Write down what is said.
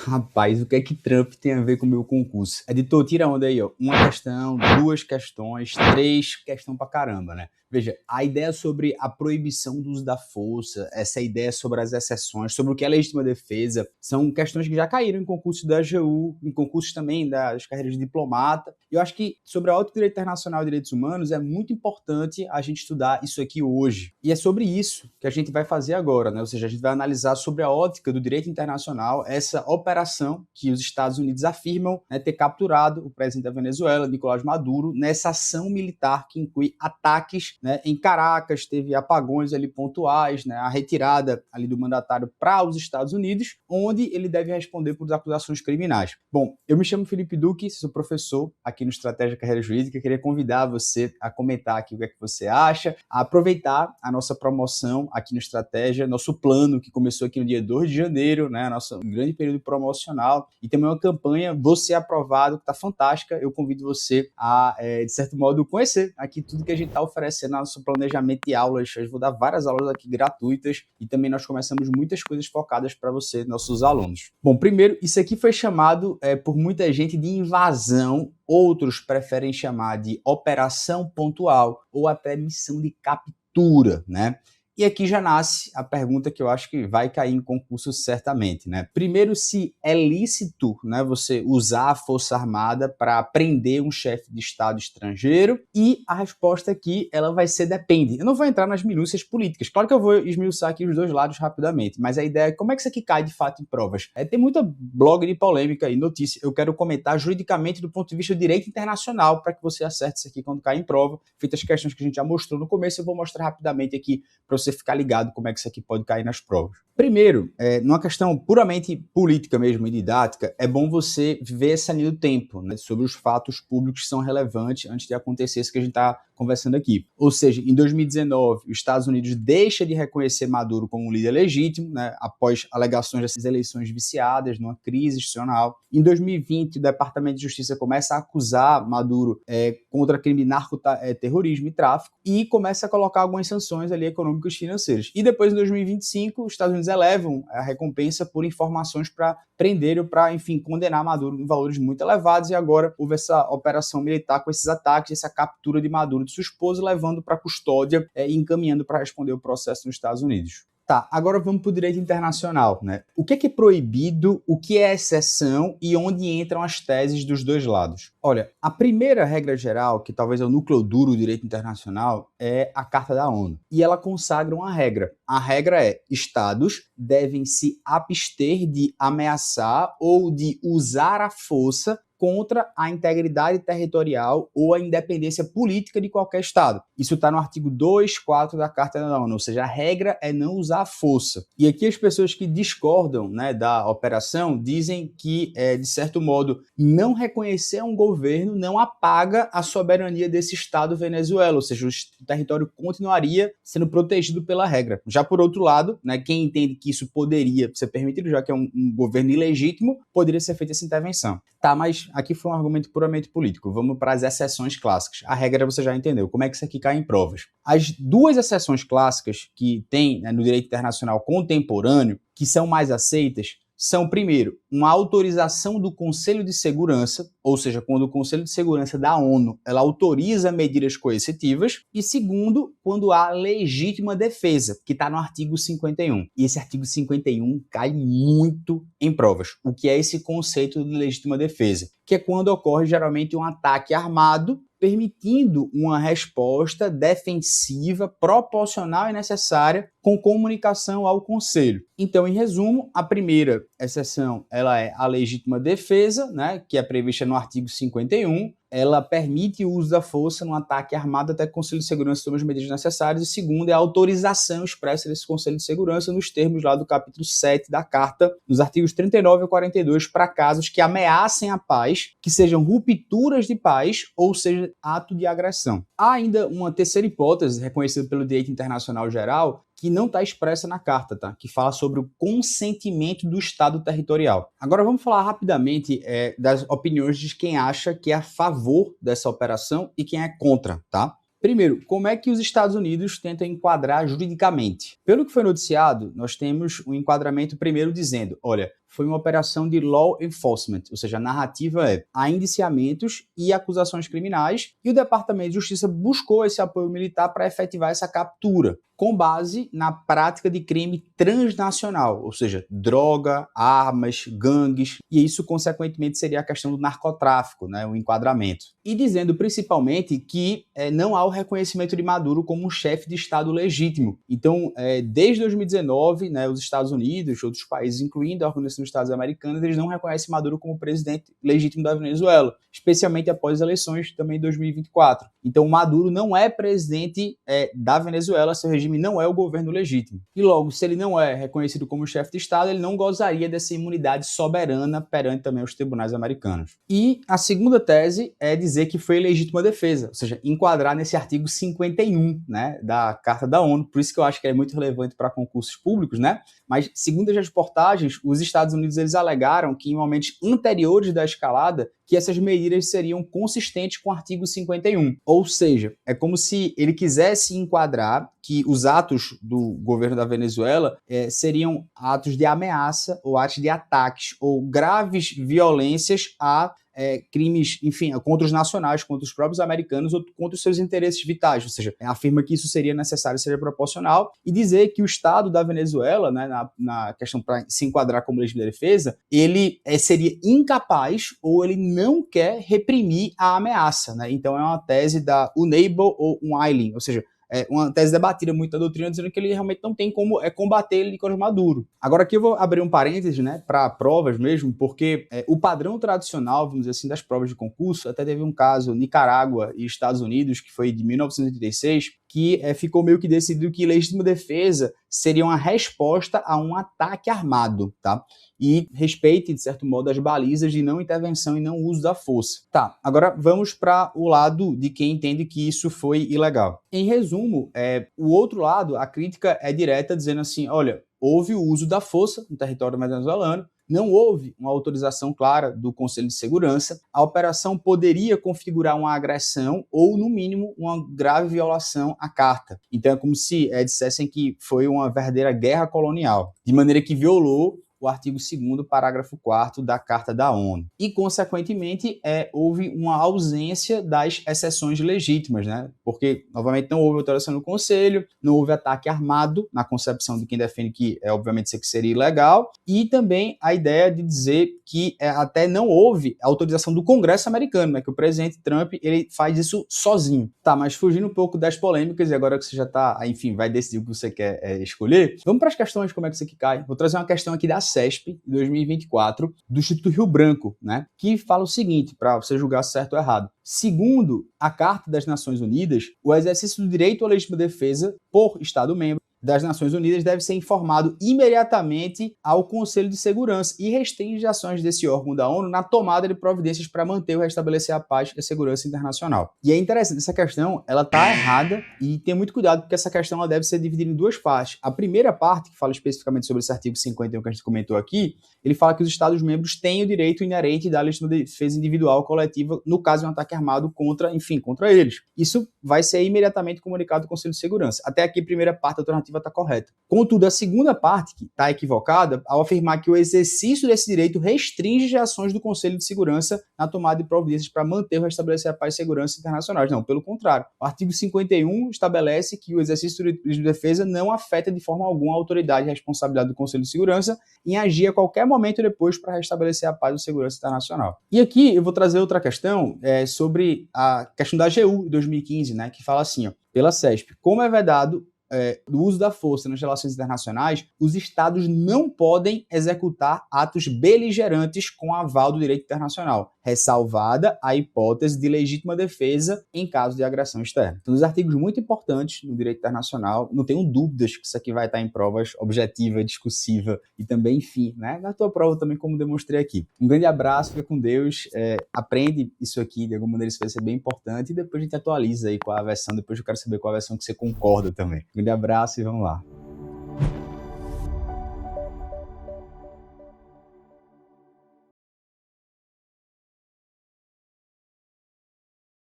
Rapaz, o que é que Trump tem a ver com o meu concurso? Editor, tira onda aí, ó. Uma questão, duas questões, três, questão pra caramba, né? Veja, a ideia sobre a proibição do uso da força, essa ideia sobre as exceções, sobre o que é legítima defesa, são questões que já caíram em concursos da AGU, em concursos também das carreiras de diplomata. Eu acho que sobre a ótica do direito internacional e direitos humanos é muito importante a gente estudar isso aqui hoje. E é sobre isso que a gente vai fazer agora, né? Ou seja, a gente vai analisar sobre a ótica do direito internacional essa operação que os Estados Unidos afirmam, né, ter capturado o presidente da Venezuela, Nicolás Maduro, nessa ação militar que inclui ataques, né, em Caracas, teve apagões ali pontuais, né, a retirada ali do mandatário para os Estados Unidos, onde ele deve responder por acusações criminais. Bom, eu me chamo Felipe Duque, sou professor aqui no Estratégia Carreira Jurídica, queria convidar você a comentar aqui o que é que você acha, a aproveitar a nossa promoção aqui no Estratégia, nosso plano que começou aqui no dia 2 de janeiro, né, nosso grande período promocional, e também uma campanha Você Aprovado, que está fantástica. Eu convido você a, de certo modo, conhecer aqui tudo que a gente está oferecendo no nosso planejamento de aulas. Eu vou dar várias aulas aqui gratuitas e também nós começamos muitas coisas focadas para você, nossos alunos. Bom, primeiro, isso aqui foi chamado por muita gente de invasão, outros preferem chamar de operação pontual ou até missão de captura, né? E aqui já nasce a pergunta que eu acho que vai cair em concurso certamente, né? Primeiro, se é lícito, né, você usar a Força Armada para prender um chefe de Estado estrangeiro? E a resposta aqui, ela vai ser depende. Eu não vou entrar nas minúcias políticas. Claro que eu vou esmiuçar aqui os dois lados rapidamente, mas a ideia é como é que isso aqui cai de fato em provas. Tem muita blog de polêmica e notícia. Eu quero comentar juridicamente do ponto de vista do direito internacional para que você acerte isso aqui quando cair em prova. Feitas as questões que a gente já mostrou no começo, eu vou mostrar rapidamente aqui para você ficar ligado como é que isso aqui pode cair nas provas. Primeiro, numa questão puramente política mesmo e didática, é bom você ver essa linha do tempo, né, sobre os fatos públicos que são relevantes antes de acontecer isso que a gente está conversando aqui. Ou seja, em 2019, os Estados Unidos deixa de reconhecer Maduro como um líder legítimo, né, após alegações dessas eleições viciadas, numa crise institucional. Em 2020, o Departamento de Justiça começa a acusar Maduro contra crime de narcoterrorismo e tráfico e começa a colocar algumas sanções ali econômicas e financeiras. E depois, em 2025, os Estados Unidos elevam a recompensa por informações para prender ou para, enfim, condenar Maduro em valores muito elevados, e agora houve essa operação militar com esses ataques, essa captura de Maduro de sua esposa, levando para a custódia e encaminhando para responder o processo nos Estados Unidos. Tá, agora vamos para o direito internacional, né? O que é proibido, o que é exceção e onde entram as teses dos dois lados? Olha, a primeira regra geral, que talvez é o núcleo duro do direito internacional, é a Carta da ONU. E ela consagra uma regra. A regra é: Estados devem se abster de ameaçar ou de usar a força contra a integridade territorial ou a independência política de qualquer Estado. Isso está no artigo 2.4 da Carta da ONU, ou seja, a regra é não usar a força. E aqui as pessoas que discordam, né, da operação dizem que, de certo modo, não reconhecer um governo não apaga a soberania desse Estado Venezuela, ou seja, o território continuaria sendo protegido pela regra. Já por outro lado, né, quem entende que isso poderia ser permitido, já que é um governo ilegítimo, poderia ser feita essa intervenção. Tá, mas aqui foi um argumento puramente político. Vamos para as exceções clássicas. A regra você já entendeu. Como é que isso aqui cai em provas? As duas exceções clássicas que tem, né, no direito internacional contemporâneo, que são mais aceitas, são, primeiro, uma autorização do Conselho de Segurança, ou seja, quando o Conselho de Segurança da ONU ela autoriza medidas coercitivas, e segundo, quando há legítima defesa, que está no artigo 51. E esse artigo 51 cai muito em provas. O que é esse conceito de legítima defesa? Que é quando ocorre geralmente um ataque armado, permitindo uma resposta defensiva, proporcional e necessária, com comunicação ao Conselho. Então, em resumo, a primeira exceção ela é a legítima defesa, né, que é prevista no artigo 51. Ela permite o uso da força no ataque armado até que o Conselho de Segurança tome as medidas necessárias. E segundo é a autorização expressa desse Conselho de Segurança nos termos lá do capítulo 7 da Carta, nos artigos 39 e 42, para casos que ameacem a paz, que sejam rupturas de paz ou seja, ato de agressão. Há ainda uma terceira hipótese reconhecida pelo direito internacional geral, que não está expressa na carta, tá? Que fala sobre o consentimento do Estado territorial. Agora vamos falar rapidamente das opiniões de quem acha que é a favor dessa operação e quem é contra, tá? Primeiro, como é que os Estados Unidos tentam enquadrar juridicamente? Pelo que foi noticiado, nós temos um enquadramento primeiro dizendo, olha, foi uma operação de law enforcement, ou seja, a narrativa há indiciamentos e acusações criminais, e o Departamento de Justiça buscou esse apoio militar para efetivar essa captura, com base na prática de crime transnacional, ou seja, droga, armas, gangues, e isso, consequentemente, seria a questão do narcotráfico, né, o enquadramento. E dizendo, principalmente, que não há o reconhecimento de Maduro como um chefe de Estado legítimo. Então, desde 2019, né, os Estados Unidos, outros países, incluindo a Organização dos Estados Americanos, eles não reconhecem Maduro como presidente legítimo da Venezuela, especialmente após as eleições também em 2024. Então, Maduro não é presidente da Venezuela, seu regime não é o governo legítimo. E logo, se ele não é reconhecido como chefe de Estado, ele não gozaria dessa imunidade soberana perante também os tribunais americanos. E a segunda tese é dizer que foi legítima defesa, ou seja, enquadrar nesse artigo 51, né, da Carta da ONU, por isso que eu acho que é muito relevante para concursos públicos, né? Mas, segundo as reportagens, os Estados Unidos eles alegaram que em momentos anteriores da escalada, que essas medidas seriam consistentes com o artigo 51. Ou seja, é como se ele quisesse enquadrar que os atos do governo da Venezuela seriam atos de ameaça ou atos de ataques ou graves violências a crimes, enfim, contra os nacionais, contra os próprios americanos ou contra os seus interesses vitais, ou seja, afirma que isso seria necessário, seria proporcional, e dizer que o Estado da Venezuela, né, na questão para se enquadrar como legítima defesa, ele seria incapaz ou ele não quer reprimir a ameaça, né? Então é uma tese da Unable ou Unailing, ou seja, uma tese debatida muito da doutrina, dizendo que ele realmente não tem como combater ele de Nicolás Maduro. Agora aqui eu vou abrir um parênteses, né, para provas mesmo, porque o padrão tradicional, vamos dizer assim, das provas de concurso, até teve um caso, Nicarágua e Estados Unidos, que foi de 1986, que ficou meio que decidido que legítima defesa seria uma resposta a um ataque armado, tá? E respeite, de certo modo, as balizas de não intervenção e não uso da força. Tá, agora vamos para o lado de quem entende que isso foi ilegal. Em resumo, o outro lado, a crítica é direta, dizendo assim, olha, houve o uso da força no território venezuelano, não houve uma autorização clara do Conselho de Segurança, a operação poderia configurar uma agressão ou, no mínimo, uma grave violação à carta. Então é como se dissessem que foi uma verdadeira guerra colonial, de maneira que violou o artigo 2º, parágrafo 4º da Carta da ONU. E, consequentemente, houve uma ausência das exceções legítimas, né? Porque, novamente, não houve autorização do Conselho, não houve ataque armado, na concepção de quem defende que, obviamente, isso aqui seria ilegal, e também a ideia de dizer que até não houve autorização do Congresso americano, né? Que o presidente Trump, ele faz isso sozinho. Tá, mas fugindo um pouco das polêmicas, e agora que você já tá, enfim, vai decidir o que você quer escolher, vamos para as questões de como é que isso aqui cai. Vou trazer uma questão aqui da CESP, 2024, do Instituto Rio Branco, né, que fala o seguinte, para você julgar certo ou errado. Segundo a Carta das Nações Unidas, o exercício do direito à legítima defesa por Estado-membro das Nações Unidas deve ser informado imediatamente ao Conselho de Segurança e restringe as ações desse órgão da ONU na tomada de providências para manter ou restabelecer a paz e a segurança internacional. E é interessante, essa questão, ela está errada e tem muito cuidado porque essa questão ela deve ser dividida em duas partes. A primeira parte, que fala especificamente sobre esse artigo 51 que a gente comentou aqui, ele fala que os Estados-membros têm o direito inerente da legítima defesa individual coletiva no caso de um ataque armado contra eles. Isso vai ser imediatamente comunicado ao Conselho de Segurança. Até aqui, a primeira parte alternativa está correta. Contudo, a segunda parte, que está equivocada, ao afirmar que o exercício desse direito restringe as ações do Conselho de Segurança na tomada de providências para manter ou restabelecer a paz e segurança internacionais. Não, pelo contrário. O artigo 51 estabelece que o exercício do direito de defesa não afeta de forma alguma a autoridade e a responsabilidade do Conselho de Segurança em agir a qualquer momento depois para restabelecer a paz e a segurança internacional. E aqui eu vou trazer outra questão sobre a questão da AGU de 2015, né, que fala assim, ó, pela CESP, como é vedado do uso da força nas relações internacionais, os estados não podem executar atos beligerantes com aval do direito internacional, ressalvada a hipótese de legítima defesa em caso de agressão externa. Então, os artigos muito importantes no direito internacional, não tenho dúvidas que isso aqui vai estar em provas objetiva, discursiva e também, enfim, né, na tua prova também, como demonstrei aqui. Um grande abraço, fica com Deus, aprende isso aqui, de alguma maneira isso vai ser bem importante e depois a gente atualiza aí qual a versão, depois eu quero saber qual a versão que você concorda também. Um grande abraço e vamos lá.